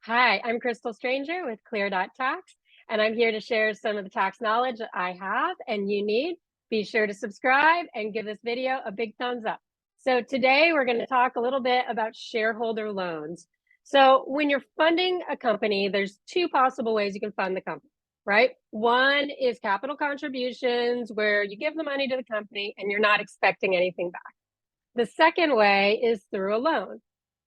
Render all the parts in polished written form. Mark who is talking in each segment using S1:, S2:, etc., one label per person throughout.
S1: Hi, I'm Crystal Stranger with Clear Tax, and I'm here to share some of the tax knowledge that I have and you need. Be sure to subscribe and give this video a big thumbs up. So today we're going to talk a little bit about shareholder loans. So when you're funding a company, there's two possible ways you can fund the company, right? One is capital contributions, where you give the money to the company and you're not expecting anything back. The second way is through a loan.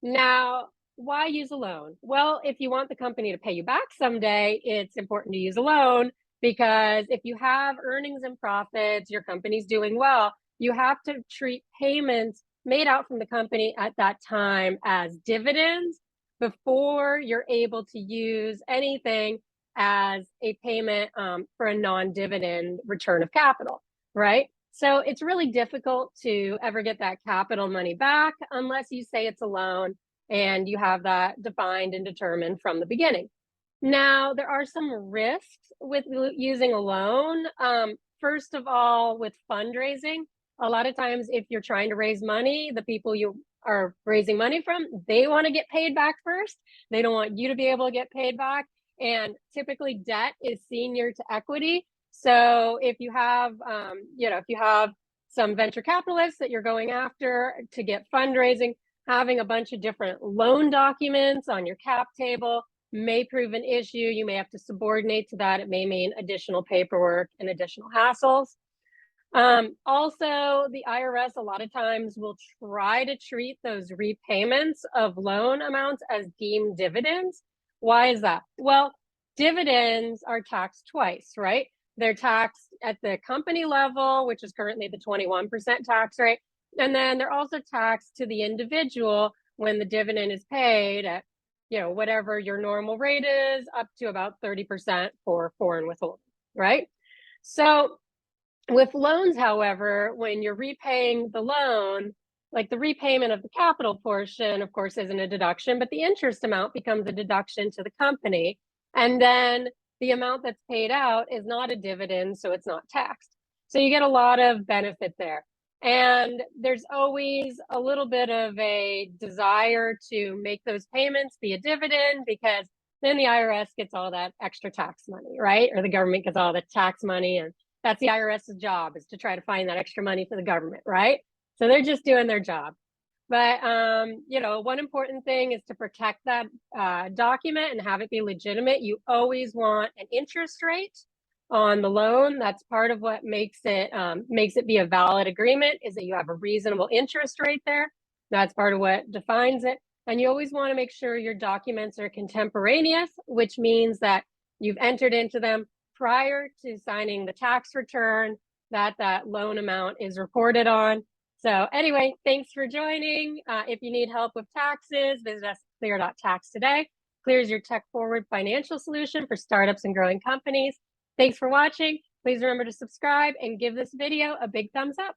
S1: Now, why use a loan? Well, if you want the company to pay you back someday, it's important to use a loan because if you have earnings and profits, your company's doing well, you have to treat payments made out from the company at that time as dividends before you're able to use anything as a payment for a non-dividend return of capital, right? So it's really difficult to ever get that capital money back unless you say it's a loan and you have that defined and determined from the beginning. Now, there are some risks with using a loan. First of all, with fundraising, a lot of times if you're trying to raise money, the people you are raising money from, they want to get paid back first. They don't want you to be able to get paid back. And typically debt is senior to equity. So if you have, if you have some venture capitalists that you're going after to get fundraising, having a bunch of different loan documents on your cap table may prove an issue. You may have to subordinate to that. It may mean additional paperwork and additional hassles. Also, the IRS a lot of times will try to treat those repayments of loan amounts as deemed dividends. Why is that? Well, dividends are taxed twice, right? They're taxed at the company level, which is currently the 21% tax rate. And then they're also taxed to the individual when the dividend is paid at, whatever your normal rate is, up to about 30% for foreign withholding, right? So with loans, however, when you're repaying the loan, like the repayment of the capital portion, of course, isn't a deduction, but the interest amount becomes a deduction to the company. And then the amount that's paid out is not a dividend, so it's not taxed. So you get a lot of benefit there. And there's always a little bit of a desire to make those payments be a dividend because then the IRS gets all that extra tax money, right? Or the government gets all the tax money, and that's the IRS's job, is to try to find that extra money for the government, right? So they're just doing their job. But, one important thing is to protect that document and have it be legitimate. You always want an interest rate on the loan. That's part of what makes it be a valid agreement, is that you have a reasonable interest rate there. That's part of what defines it. And you always want to make sure your documents are contemporaneous, which means that you've entered into them prior to signing the tax return that loan amount is reported on. So anyway, thanks for joining. If you need help with taxes, visit us at Clear.tax today. Clear is your tech-forward financial solution for startups and growing companies. Thanks for watching. Please remember to subscribe and give this video a big thumbs up.